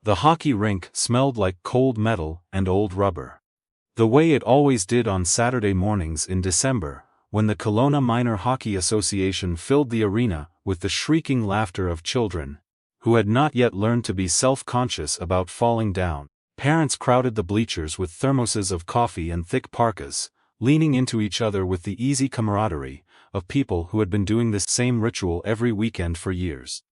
The hockey rink smelled like cold metal and old rubber. The way it always did on Saturday mornings in December, when the Kelowna Minor Hockey Association filled the arena with the shrieking laughter of children, who had not yet learned to be self-conscious about falling down. Parents crowded the bleachers with thermoses of coffee and thick parkas, leaning into each other with the easy camaraderie of people who had been doing this same ritual every weekend for years.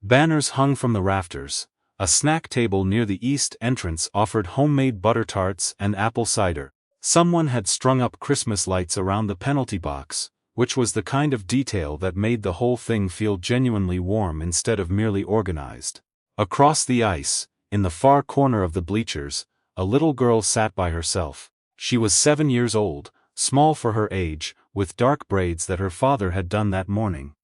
Banners hung from the rafters. A snack table near the east entrance offered homemade butter tarts and apple cider. Someone had strung up Christmas lights around the penalty box, which was the kind of detail that made the whole thing feel genuinely warm instead of merely organized. Across the ice, in the far corner of the bleachers, a little girl sat by herself. She was 7 years old, small for her age, with dark braids that her father had done that morning.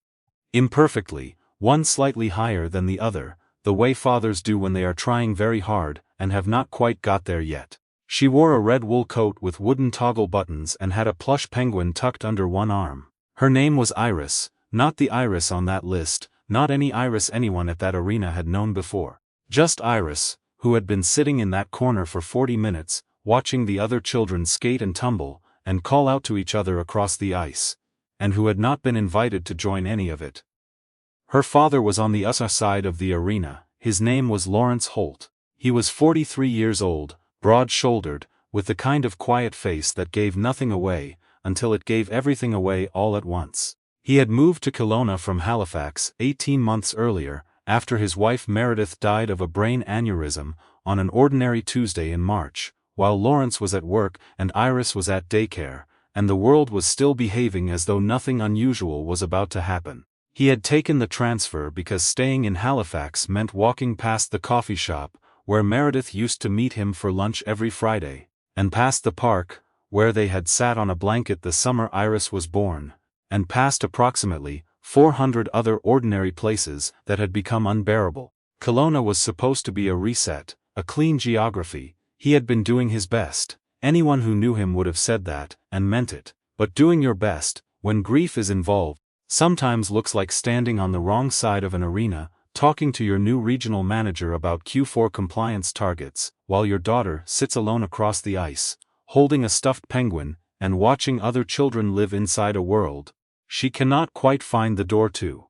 Imperfectly, one slightly higher than the other, the way fathers do when they are trying very hard and have not quite got there yet. She wore a red wool coat with wooden toggle buttons and had a plush penguin tucked under one arm. Her name was Iris, not the Iris on that list, not any Iris anyone at that arena had known before. Just Iris, who had been sitting in that corner for 40 minutes, watching the other children skate and tumble, and call out to each other across the ice, and who had not been invited to join any of it. Her father was on the other side of the arena. His name was Lawrence Holt. He was 43 years old, broad-shouldered, with the kind of quiet face that gave nothing away, until it gave everything away all at once. He had moved to Kelowna from Halifax 18 months earlier, after his wife Meredith died of a brain aneurysm on an ordinary Tuesday in March, while Lawrence was at work and Iris was at daycare, and the world was still behaving as though nothing unusual was about to happen. He had taken the transfer because staying in Halifax meant walking past the coffee shop, where Meredith used to meet him for lunch every Friday, and past the park, where they had sat on a blanket the summer Iris was born, and past approximately 400 other ordinary places that had become unbearable. Kelowna was supposed to be a reset, a clean geography. He had been doing his best. Anyone who knew him would have said that, and meant it. But doing your best, when grief is involved, sometimes looks like standing on the wrong side of an arena, talking to your new regional manager about Q4 compliance targets, while your daughter sits alone across the ice, holding a stuffed penguin, and watching other children live inside a world she cannot quite find the door to.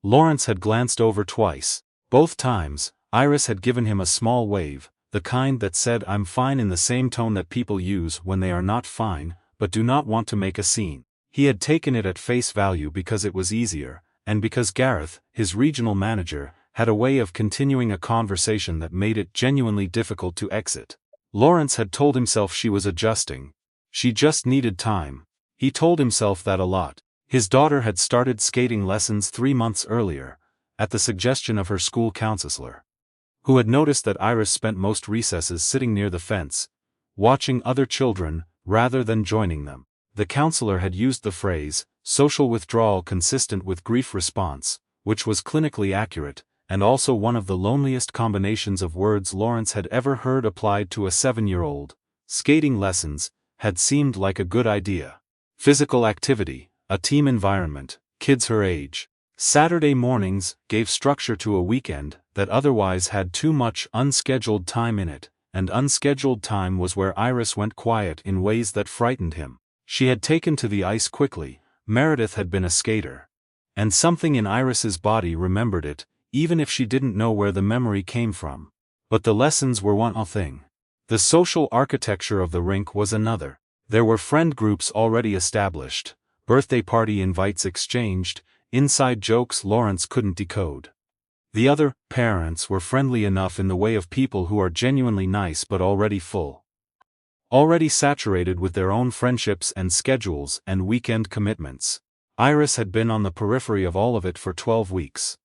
Lawrence had glanced over twice. Both times, Iris had given him a small wave, the kind that said "I'm fine" in the same tone that people use when they are not fine, but do not want to make a scene. He had taken it at face value because it was easier, and because Gareth, his regional manager, had a way of continuing a conversation that made it genuinely difficult to exit. Lawrence had told himself she was adjusting. She just needed time. He told himself that a lot. His daughter had started skating lessons 3 months earlier, at the suggestion of her school counselor, who had noticed that Iris spent most recesses sitting near the fence, watching other children, rather than joining them. The counselor had used the phrase, social withdrawal consistent with grief response, which was clinically accurate, and also one of the loneliest combinations of words Lawrence had ever heard applied to a 7-year-old. Skating lessons had seemed like a good idea. Physical activity, a team environment, kids her age. Saturday mornings gave structure to a weekend that otherwise had too much unscheduled time in it, and unscheduled time was where Iris went quiet in ways that frightened him. She had taken to the ice quickly. Meredith had been a skater. And something in Iris's body remembered it, even if she didn't know where the memory came from. But the lessons were one thing. The social architecture of the rink was another. There were friend groups already established, birthday party invites exchanged, inside jokes Lawrence couldn't decode. The other parents were friendly enough in the way of people who are genuinely nice but already full. Already saturated with their own friendships and schedules and weekend commitments. Iris had been on the periphery of all of it for 12 weeks.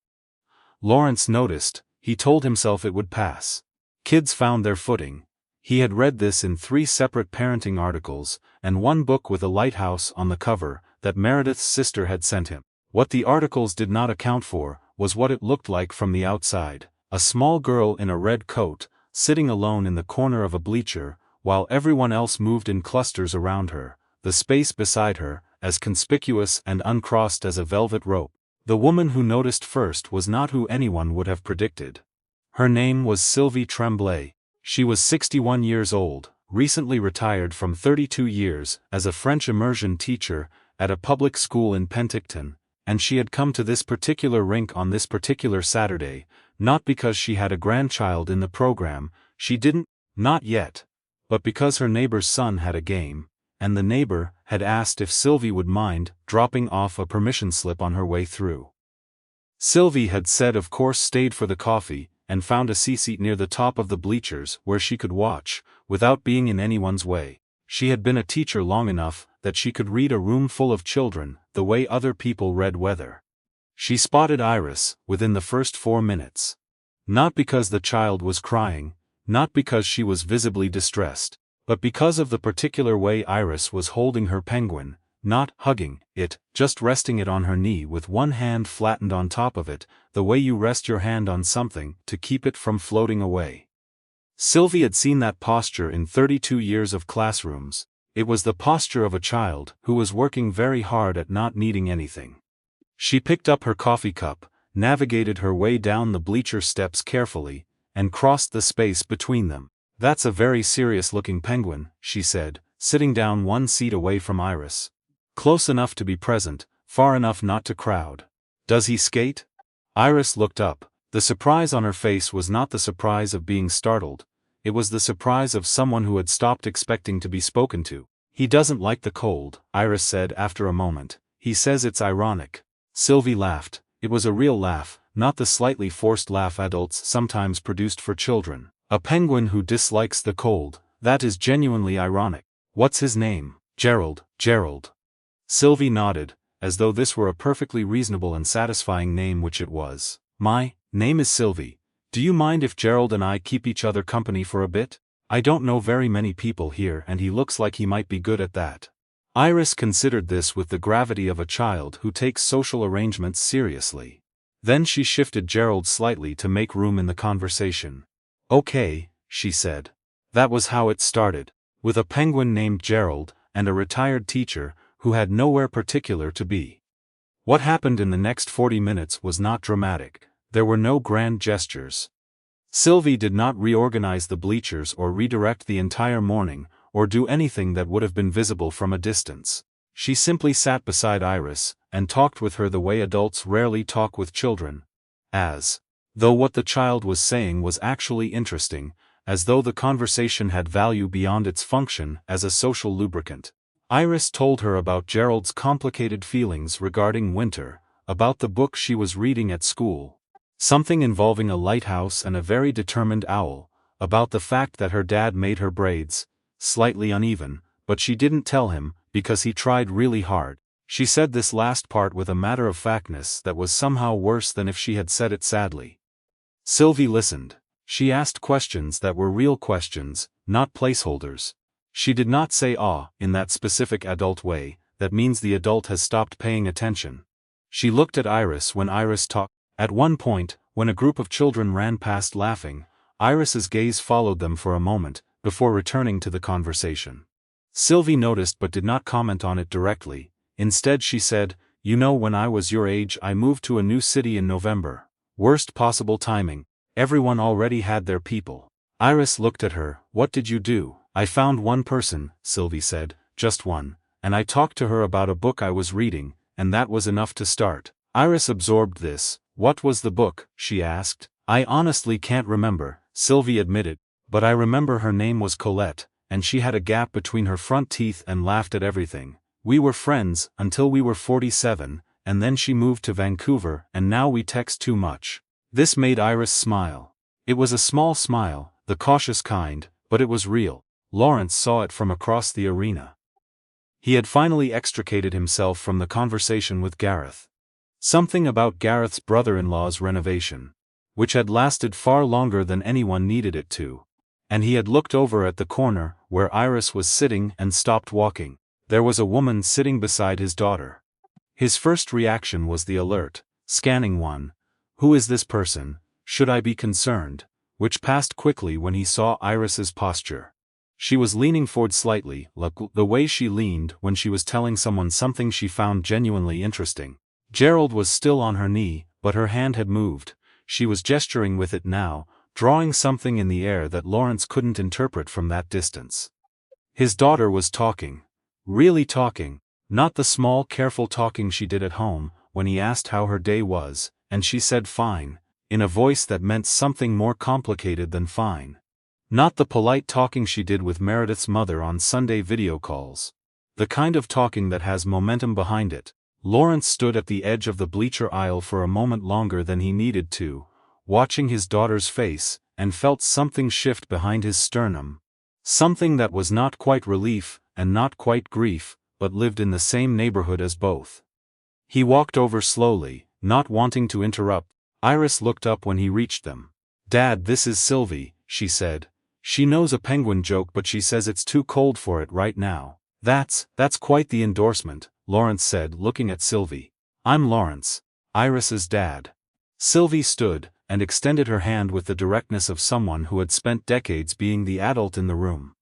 Lawrence noticed, he told himself it would pass. Kids found their footing. He had read this in 3 separate parenting articles, and one book with a lighthouse on the cover, that Meredith's sister had sent him. What the articles did not account for, was what it looked like from the outside. A small girl in a red coat, sitting alone in the corner of a bleacher, while everyone else moved in clusters around her, the space beside her, as conspicuous and uncrossed as a velvet rope. The woman who noticed first was not who anyone would have predicted. Her name was Sylvie Tremblay. She was 61 years old, recently retired from 32 years as a French immersion teacher at a public school in Penticton, and she had come to this particular rink on this particular Saturday, not because she had a grandchild in the program, she didn't, not yet, but because her neighbor's son had a game, and the neighbor had asked if Sylvie would mind dropping off a permission slip on her way through. Sylvie had said of course stayed for the coffee, and found a seat near the top of the bleachers where she could watch, without being in anyone's way. She had been a teacher long enough that she could read a room full of children the way other people read weather. She spotted Iris within the first 4 minutes. Not because the child was crying, not because she was visibly distressed, but because of the particular way Iris was holding her penguin, not hugging it, just resting it on her knee with one hand flattened on top of it, the way you rest your hand on something to keep it from floating away. Sylvie had seen that posture in 32 years of classrooms. It was the posture of a child who was working very hard at not needing anything. She picked up her coffee cup, navigated her way down the bleacher steps carefully, and crossed the space between them. "That's a very serious-looking penguin," she said, sitting down one seat away from Iris. Close enough to be present, far enough not to crowd. "Does he skate?" Iris looked up. The surprise on her face was not the surprise of being startled, it was the surprise of someone who had stopped expecting to be spoken to. "He doesn't like the cold," Iris said after a moment. "He says it's ironic." Sylvie laughed. It was a real laugh, not the slightly forced laugh adults sometimes produced for children. "A penguin who dislikes the cold, that is genuinely ironic. What's his name?" "Gerald." "Gerald." Sylvie nodded, as though this were a perfectly reasonable and satisfying name, which it was. "My name is Sylvie. Do you mind if Gerald and I keep each other company for a bit? I don't know very many people here and he looks like he might be good at that." Iris considered this with the gravity of a child who takes social arrangements seriously. Then she shifted Gerald slightly to make room in the conversation. "Okay," she said. That was how it started, with a penguin named Gerald, and a retired teacher, who had nowhere particular to be. What happened in the next 40 minutes was not dramatic. There were no grand gestures. Sylvie did not reorganize the bleachers or redirect the entire morning, or do anything that would have been visible from a distance. She simply sat beside Iris, and talked with her the way adults rarely talk with children. As though what the child was saying was actually interesting, as though the conversation had value beyond its function as a social lubricant. Iris told her about Gerald's complicated feelings regarding winter, about the book she was reading at school. Something involving a lighthouse and a very determined owl, about the fact that her dad made her braids, slightly uneven, but she didn't tell him, because he tried really hard. She said this last part with a matter-of-factness that was somehow worse than if she had said it sadly. Sylvie listened. She asked questions that were real questions, not placeholders. She did not say in that specific adult way, that means the adult has stopped paying attention. She looked at Iris when Iris talked. At one point, when a group of children ran past laughing, Iris's gaze followed them for a moment, before returning to the conversation. Sylvie noticed but did not comment on it directly. Instead she said, "You know, when I was your age I moved to a new city in November. Worst possible timing. Everyone already had their people." Iris looked at her. "What did you do?" "I found one person," Sylvie said, "just one, and I talked to her about a book I was reading, and that was enough to start." Iris absorbed this. "What was the book?" she asked. "I honestly can't remember," Sylvie admitted, "but I remember her name was Colette, and she had a gap between her front teeth and laughed at everything. We were friends until we were 47, and then she moved to Vancouver and now we text too much." This made Iris smile. It was a small smile, the cautious kind, but it was real. Lawrence saw it from across the arena. He had finally extricated himself from the conversation with Gareth. Something about Gareth's brother-in-law's renovation, which had lasted far longer than anyone needed it to. And he had looked over at the corner, where Iris was sitting, and stopped walking. There was a woman sitting beside his daughter. His first reaction was the alert, scanning one. "Who is this person? Should I be concerned?" which passed quickly when he saw Iris's posture. She was leaning forward slightly, like the way she leaned when she was telling someone something she found genuinely interesting. Gerald was still on her knee, but her hand had moved. She was gesturing with it now, drawing something in the air that Lawrence couldn't interpret from that distance. His daughter was talking. Really talking. Not the small careful talking she did at home, when he asked how her day was, and she said fine, in a voice that meant something more complicated than fine. Not the polite talking she did with Meredith's mother on Sunday video calls. The kind of talking that has momentum behind it. Lawrence stood at the edge of the bleacher aisle for a moment longer than he needed to, watching his daughter's face, and felt something shift behind his sternum. Something that was not quite relief, and not quite grief, but lived in the same neighborhood as both. He walked over slowly, not wanting to interrupt. Iris looked up when he reached them. "Dad, this is Sylvie," she said. "She knows a penguin joke but she says it's too cold for it right now." That's quite the endorsement," Lawrence said, looking at Sylvie. "I'm Lawrence, Iris's dad." Sylvie stood, and extended her hand with the directness of someone who had spent decades being the adult in the room.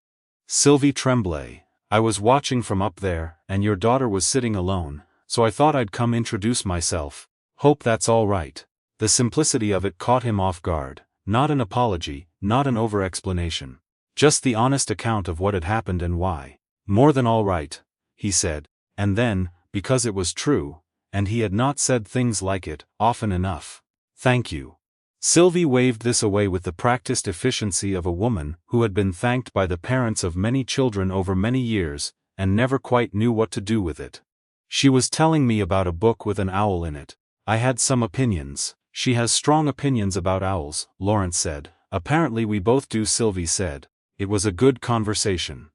"Sylvie Tremblay, I was watching from up there, and your daughter was sitting alone, so I thought I'd come introduce myself. Hope that's all right." The simplicity of it caught him off guard. Not an apology, not an over-explanation. Just the honest account of what had happened and why. "More than all right," he said, and then, because it was true, and he had not said things like it often enough, "Thank you." Sylvie waved this away with the practiced efficiency of a woman who had been thanked by the parents of many children over many years, and never quite knew what to do with it. "She was telling me about a book with an owl in it. I had some opinions." "She has strong opinions about owls," Lawrence said. "Apparently we both do," Sylvie said. It was a good conversation.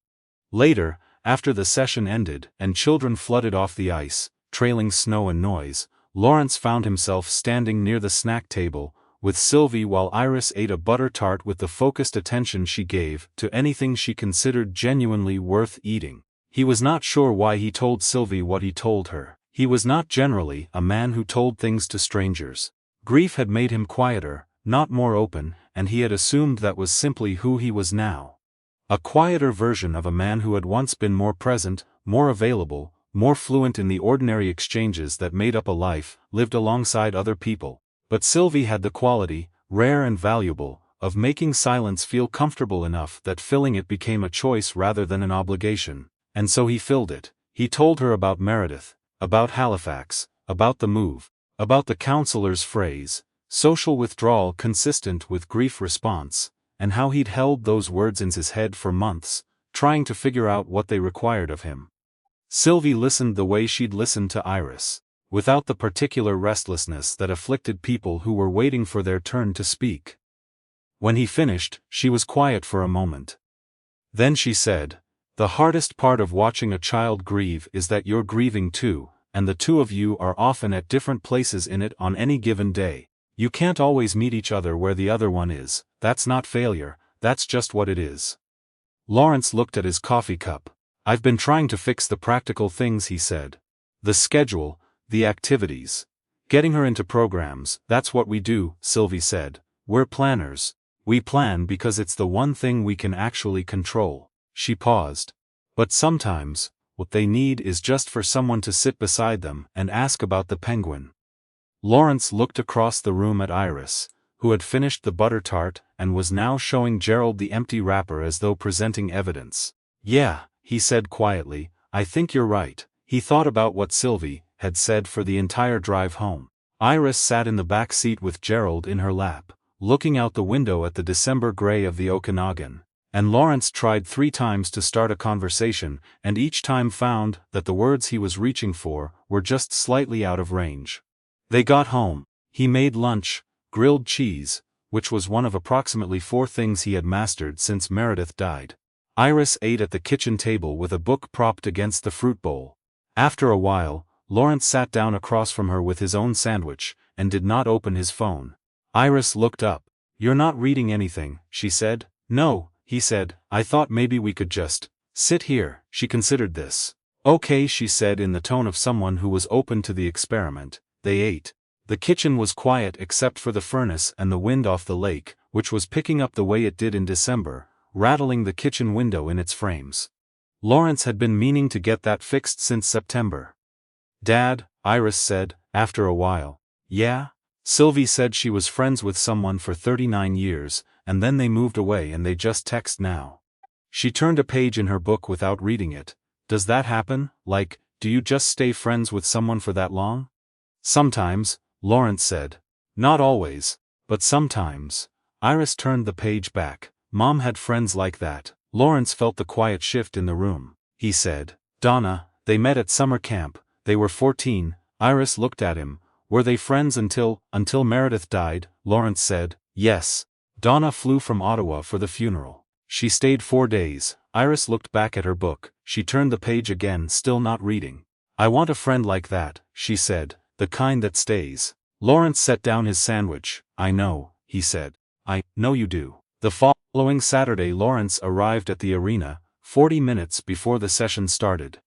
Later, after the session ended and children flooded off the ice, trailing snow and noise, Lawrence found himself standing near the snack table with Sylvie while Iris ate a butter tart with the focused attention she gave to anything she considered genuinely worth eating. He was not sure why he told Sylvie what he told her. He was not generally a man who told things to strangers. Grief had made him quieter, not more open, and he had assumed that was simply who he was now. A quieter version of a man who had once been more present, more available, more fluent in the ordinary exchanges that made up a life, lived alongside other people. But Sylvie had the quality, rare and valuable, of making silence feel comfortable enough that filling it became a choice rather than an obligation. And so he filled it. He told her about Meredith, about Halifax, about the move, about the counselor's phrase, social withdrawal consistent with grief response, and how he'd held those words in his head for months, trying to figure out what they required of him. Sylvie listened the way she'd listened to Iris, without the particular restlessness that afflicted people who were waiting for their turn to speak. When he finished, she was quiet for a moment. Then she said, "The hardest part of watching a child grieve is that you're grieving too, and the two of you are often at different places in it on any given day. You can't always meet each other where the other one is. That's not failure, that's just what it is." Lawrence looked at his coffee cup. "I've been trying to fix the practical things," he said. "The schedule, the activities. Getting her into programs, that's what we do," Sylvie said. "We're planners. We plan because it's the one thing we can actually control." She paused. "But sometimes, what they need is just for someone to sit beside them and ask about the penguin." Lawrence looked across the room at Iris, who had finished the butter tart and was now showing Gerald the empty wrapper as though presenting evidence. "Yeah," he said quietly, "I think you're right." He thought about what Sylvie had said for the entire drive home. Iris sat in the back seat with Gerald in her lap, looking out the window at the December gray of the Okanagan. And Lawrence tried 3 times to start a conversation, and each time found that the words he was reaching for were just slightly out of range. They got home. He made lunch, grilled cheese, which was one of approximately 4 things he had mastered since Meredith died. Iris ate at the kitchen table with a book propped against the fruit bowl. After a while, Lawrence sat down across from her with his own sandwich, and did not open his phone. Iris looked up. "You're not reading anything," she said. "No," he said, "I thought maybe we could just sit here." She considered this. "Okay," she said in the tone of someone who was open to the experiment. They ate. The kitchen was quiet except for the furnace and the wind off the lake, which was picking up the way it did in December, rattling the kitchen window in its frames. Lawrence had been meaning to get that fixed since September. "Dad," Iris said, after a while. "Yeah?" Sylvie said she was friends with someone for 39 years, and then they moved away and they just text now. She turned a page in her book without reading it. Does that happen? Like, do you just stay friends with someone for that long? Sometimes, Lawrence said. Not always, but sometimes. Iris turned the page back. Mom had friends like that. Lawrence felt the quiet shift in the room. He said, Donna, they met at summer camp, they were 14. Iris looked at him. Were they friends until Meredith died? Lawrence said, yes. Donna flew from Ottawa for the funeral. She stayed 4 days. Iris looked back at her book. She turned the page again, still not reading. I want a friend like that, she said, the kind that stays. Lawrence set down his sandwich. I know, he said. I know you do. The following Saturday Lawrence arrived at the arena, 40 minutes before the session started.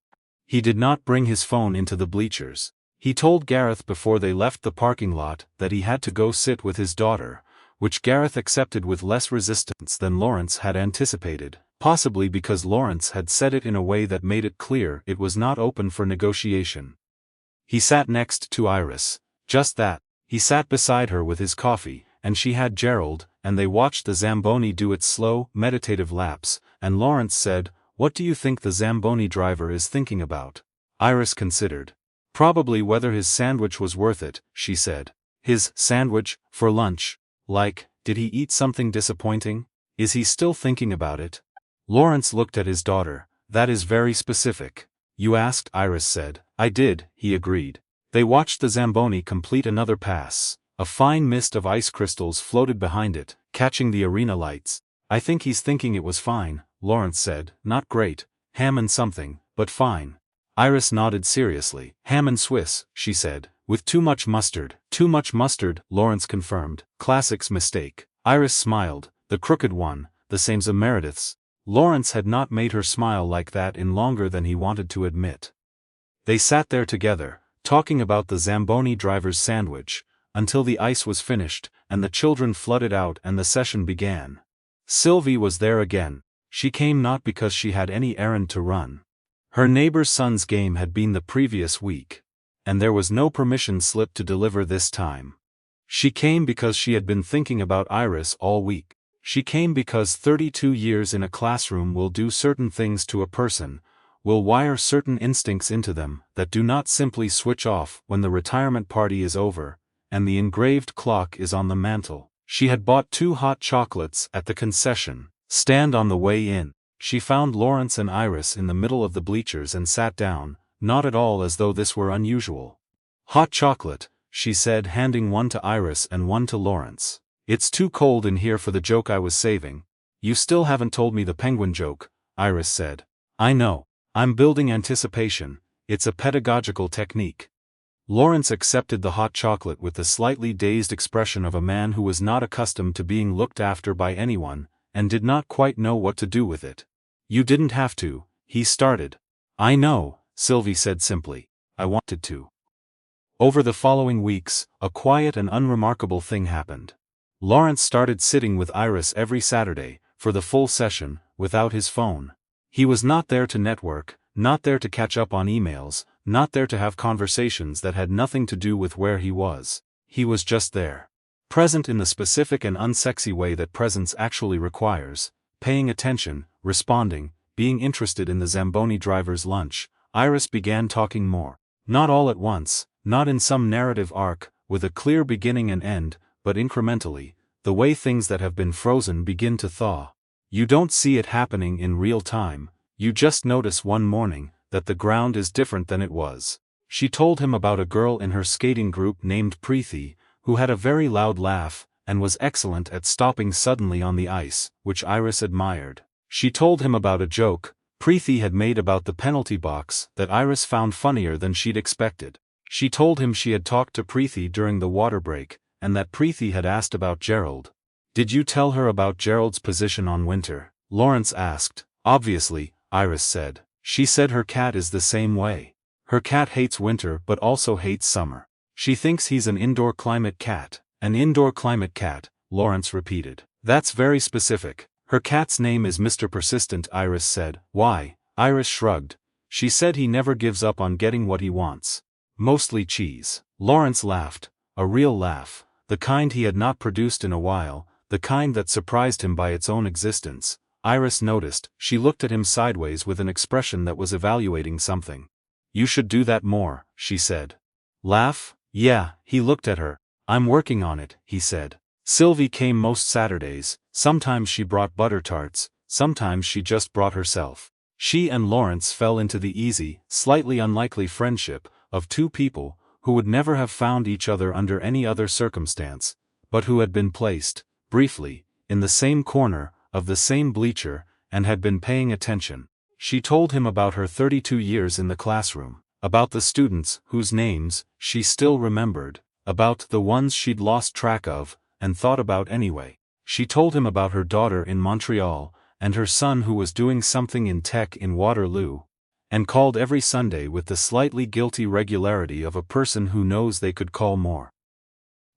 He did not bring his phone into the bleachers. He told Gareth before they left the parking lot that he had to go sit with his daughter, which Gareth accepted with less resistance than Lawrence had anticipated, possibly because Lawrence had said it in a way that made it clear it was not open for negotiation. He sat next to Iris. Just that. He sat beside her with his coffee, and she had Gerald, and they watched the Zamboni do its slow, meditative laps, and Lawrence said, What do you think the Zamboni driver is thinking about? Iris considered. Probably whether his sandwich was worth it, she said. His sandwich, for lunch. Like, did he eat something disappointing? Is he still thinking about it? Lawrence looked at his daughter. That is very specific. You asked? Iris said. I did, he agreed. They watched the Zamboni complete another pass. A fine mist of ice crystals floated behind it, catching the arena lights. I think he's thinking it was fine, Lawrence said. Not great. Ham and something, but fine. Iris nodded seriously. Ham and Swiss, she said. With too much mustard. Too much mustard, Lawrence confirmed. Classic's mistake. Iris smiled. The crooked one, the same's a Meredith's. Lawrence had not made her smile like that in longer than he wanted to admit. They sat there together, talking about the Zamboni driver's sandwich, until the ice was finished, and the children flooded out and the session began. Sylvie was there again. She came not because she had any errand to run. Her neighbor's son's game had been the previous week, and there was no permission slip to deliver this time. She came because she had been thinking about Iris all week. She came because 32 years in a classroom will do certain things to a person, will wire certain instincts into them that do not simply switch off when the retirement party is over, and the engraved clock is on the mantel. She had bought 2 hot chocolates at the concession stand on the way in. She found Lawrence and Iris in the middle of the bleachers and sat down, not at all as though this were unusual. Hot chocolate, she said, handing one to Iris and one to Lawrence. It's too cold in here for the joke I was saving. You still haven't told me the penguin joke, Iris said. I know. I'm building anticipation. It's a pedagogical technique. Lawrence accepted the hot chocolate with the slightly dazed expression of a man who was not accustomed to being looked after by anyone, and did not quite know what to do with it. You didn't have to, he started. I know, Sylvie said simply. I wanted to. Over the following weeks, a quiet and unremarkable thing happened. Lawrence started sitting with Iris every Saturday, for the full session, without his phone. He was not there to network, not there to catch up on emails, not there to have conversations that had nothing to do with where he was. He was just there. Present in the specific and unsexy way that presence actually requires, paying attention, responding, being interested in the Zamboni driver's lunch. Iris began talking more. Not all at once, not in some narrative arc, with a clear beginning and end, but incrementally, the way things that have been frozen begin to thaw. You don't see it happening in real time, you just notice one morning that the ground is different than it was. She told him about a girl in her skating group named Preethi, who had a very loud laugh, and was excellent at stopping suddenly on the ice, which Iris admired. She told him about a joke Preethi had made about the penalty box that Iris found funnier than she'd expected. She told him she had talked to Preethi during the water break, and that Preethi had asked about Gerald. Did you tell her about Gerald's position on Winter? Lawrence asked. Obviously, Iris said. She said her cat is the same way. Her cat hates winter but also hates summer. She thinks he's an indoor climate cat. An indoor climate cat, Lawrence repeated. That's very specific. Her cat's name is Mr. Persistent, Iris said. Why? Iris shrugged. She said he never gives up on getting what he wants. Mostly cheese. Lawrence laughed. A real laugh. The kind he had not produced in a while, the the kind that surprised him by its own existence. Iris noticed. She looked at him sideways with an expression that was evaluating something. "You should do that more," she said. "Laugh?" "Yeah," he looked at her. "I'm working on it," he said. Sylvie came most Saturdays. Sometimes she brought butter tarts, sometimes she just brought herself. She and Lawrence fell into the easy, slightly unlikely friendship of two people who would never have found each other under any other circumstance, but who had been placed, briefly, in the same corner of the same bleacher, and had been paying attention. She told him about her 32 years in the classroom, about the students whose names she still remembered, about the ones she'd lost track of, and thought about anyway. She told him about her daughter in Montreal, and her son who was doing something in tech in Waterloo, and called every Sunday with the slightly guilty regularity of a person who knows they could call more.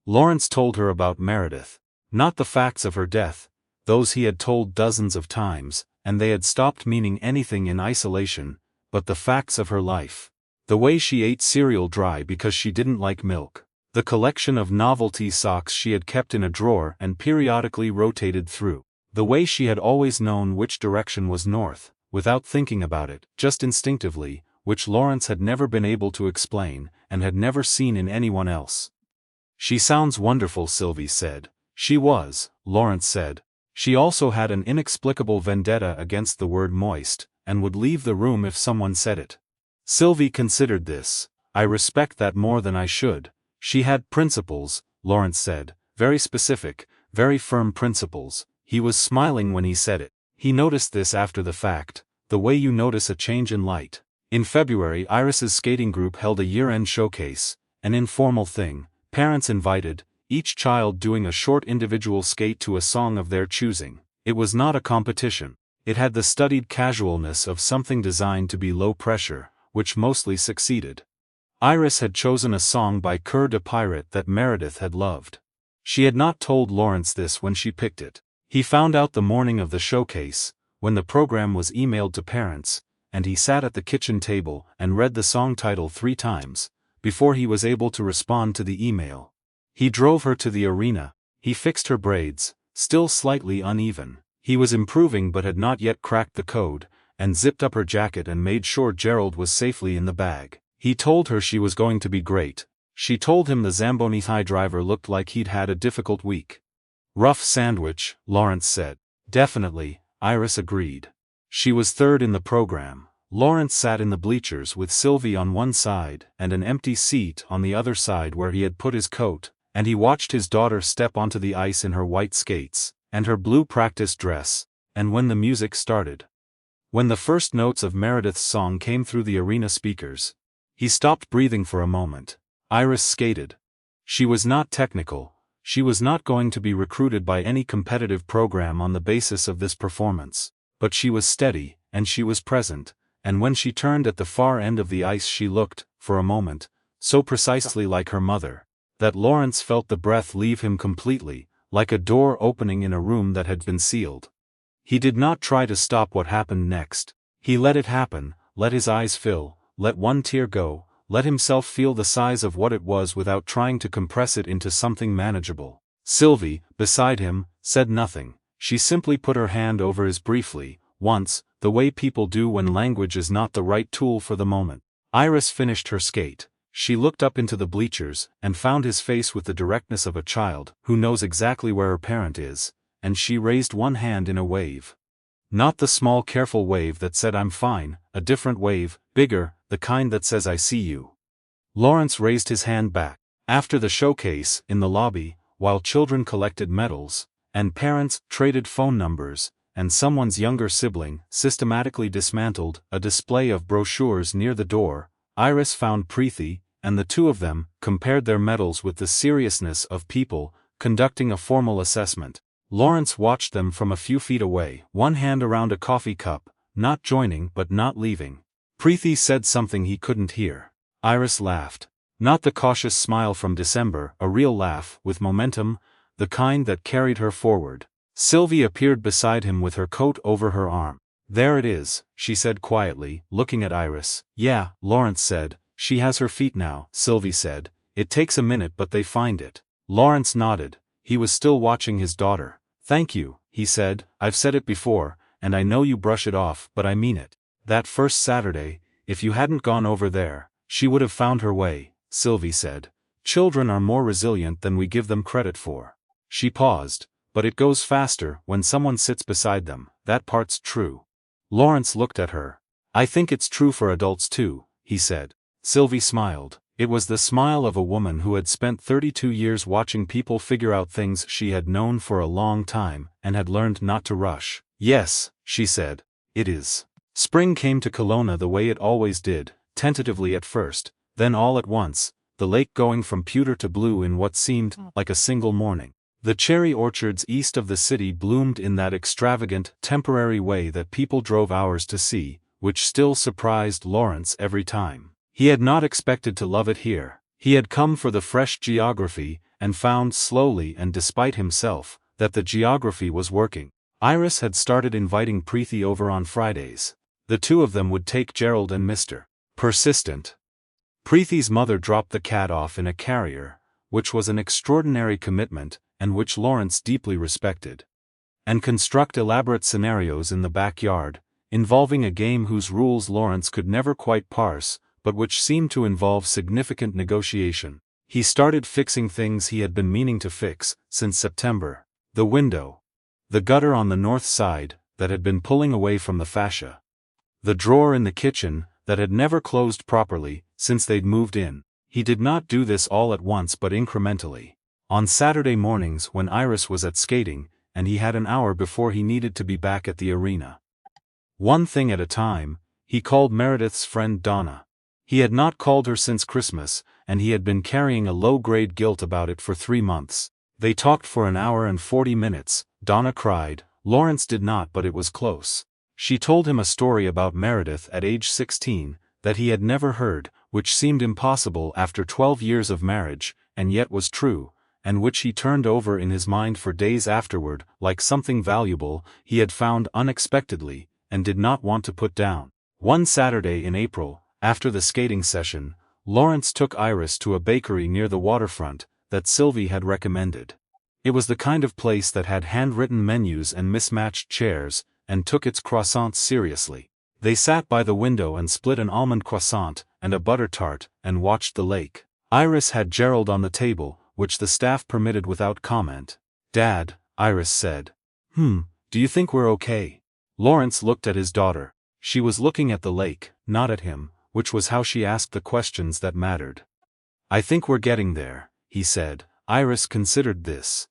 Lawrence told her about Meredith. Not the facts of her death, those he had told dozens of times, and they had stopped meaning anything in isolation, but the facts of her life. The way she ate cereal dry because she didn't like milk. The collection of novelty socks she had kept in a drawer and periodically rotated through. The way she had always known which direction was north, without thinking about it, just instinctively, which Lawrence had never been able to explain, and had never seen in anyone else. "She sounds wonderful," Sylvie said. She was, Lawrence said. She also had an inexplicable vendetta against the word moist, and would leave the room if someone said it. Sylvie considered this. "I respect that more than I should." She had principles, Lawrence said, very specific, very firm principles. He was smiling when he said it. He noticed this after the fact, the way you notice a change in light. In February, Iris's skating group held a year-end showcase, an informal thing, parents invited, each child doing a short individual skate to a song of their choosing. It was not a competition. It had the studied casualness of something designed to be low pressure, which mostly succeeded. Iris had chosen a song by Cœur de Pirate that Meredith had loved. She had not told Lawrence this when she picked it. He found out the morning of the showcase, when the program was emailed to parents, and he sat at the kitchen table and read the song title 3 times, before he was able to respond to the email. He drove her to the arena. He fixed her braids, still slightly uneven. He was improving but had not yet cracked the code, and zipped up her jacket and made sure Gerald was safely in the bag. He told her she was going to be great. She told him the Zamboni high driver looked like he'd had a difficult week. "Rough sandwich," Lawrence said. "Definitely," Iris agreed. She was third in the program. Lawrence sat in the bleachers with Sylvie on one side and an empty seat on the other side where he had put his coat, and he watched his daughter step onto the ice in her white skates and her blue practice dress, and when the music started. When the first notes of Meredith's song came through the arena speakers, he stopped breathing for a moment. Iris skated. She was not technical. She was not going to be recruited by any competitive program on the basis of this performance. But she was steady, and she was present, and when she turned at the far end of the ice she looked, for a moment, so precisely like her mother, that Lawrence felt the breath leave him completely, like a door opening in a room that had been sealed. He did not try to stop what happened next. He let it happen, let his eyes fill, let one tear go, let himself feel the size of what it was without trying to compress it into something manageable. Sylvie, beside him, said nothing. She simply put her hand over his briefly, once, the way people do when language is not the right tool for the moment. Iris finished her skate. She looked up into the bleachers, and found his face with the directness of a child who knows exactly where her parent is, and she raised one hand in a wave. Not the small careful wave that said "I'm fine," a different wave, bigger, the kind that says "I see you." Lawrence raised his hand back. After the showcase, in the lobby, while children collected medals, and parents traded phone numbers, and someone's younger sibling systematically dismantled a display of brochures near the door, Iris found Preethi, and the two of them compared their medals with the seriousness of people conducting a formal assessment. Lawrence watched them from a few feet away, one hand around a coffee cup, not joining but not leaving. Preethi said something he couldn't hear. Iris laughed. Not the cautious smile from December, a real laugh, with momentum, the kind that carried her forward. Sylvie appeared beside him with her coat over her arm. "There it is," she said quietly, looking at Iris. "Yeah," Lawrence said. "She has her feet now," Sylvie said. "It takes a minute but they find it." Lawrence nodded. He was still watching his daughter. Thank you, he said. I've said it before, and I know you brush it off, but I mean it. That first Saturday, if you hadn't gone over there, she would have found her way, Sylvie said. Children are more resilient than we give them credit for. She paused, but it goes faster when someone sits beside them, that part's true. Lawrence looked at her. I think it's true for adults too, he said. Sylvie smiled. It was the smile of a woman who had spent 32 years watching people figure out things she had known for a long time and had learned not to rush. Yes, she said. It is. Spring came to Kelowna the way it always did, tentatively at first, then all at once, the lake going from pewter to blue in what seemed like a single morning. The cherry orchards east of the city bloomed in that extravagant, temporary way that people drove hours to see, which still surprised Lawrence every time. He had not expected to love it here. He had come for the fresh geography, and found slowly and despite himself, that the geography was working. Iris had started inviting Preeti over on Fridays. The two of them would take Gerald and Mr. Persistent. Preeti's mother dropped the cat off in a carrier, which was an extraordinary commitment, and which Lawrence deeply respected. And construct elaborate scenarios in the backyard, involving a game whose rules Lawrence could never quite parse, but which seemed to involve significant negotiation. He started fixing things he had been meaning to fix since September. The window. The gutter on the north side, that had been pulling away from the fascia. The drawer in the kitchen, that had never closed properly, since they'd moved in. He did not do this all at once but incrementally. On Saturday mornings when Iris was at skating, and he had an hour before he needed to be back at the arena. One thing at a time, he called Meredith's friend Donna. He had not called her since Christmas, and he had been carrying a low-grade guilt about it for 3 months. They talked for an hour and 40 minutes, Donna cried, Lawrence did not, but it was close. She told him a story about Meredith at age 16, that he had never heard, which seemed impossible after 12 years of marriage, and yet was true, and which he turned over in his mind for days afterward, like something valuable he had found unexpectedly, and did not want to put down. One Saturday in April, after the skating session, Lawrence took Iris to a bakery near the waterfront that Sylvie had recommended. It was the kind of place that had handwritten menus and mismatched chairs, and took its croissants seriously. They sat by the window and split an almond croissant and a butter tart and watched the lake. Iris had Gerald on the table, which the staff permitted without comment. Dad, Iris said. Do you think we're okay? Lawrence looked at his daughter. She was looking at the lake, not at him, which was how she asked the questions that mattered. I think we're getting there, he said. Iris considered this.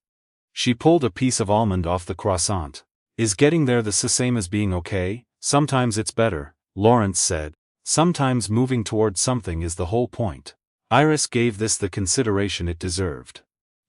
She pulled a piece of almond off the croissant. Is getting there the same as being okay? Sometimes it's better, Lawrence said. Sometimes moving toward something is the whole point. Iris gave this the consideration it deserved.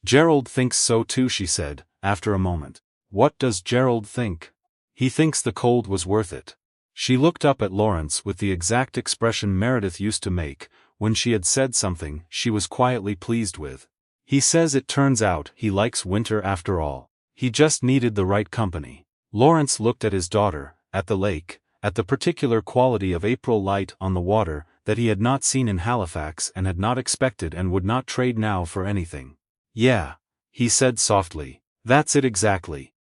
Gerald thinks so too, she said, after a moment. What does Gerald think? He thinks the cold was worth it. She looked up at Lawrence with the exact expression Meredith used to make, when she had said something she was quietly pleased with. He says it turns out he likes winter after all. He just needed the right company. Lawrence looked at his daughter, at the lake, at the particular quality of April light on the water that he had not seen in Halifax and had not expected and would not trade now for anything. Yeah, he said softly. That's it exactly.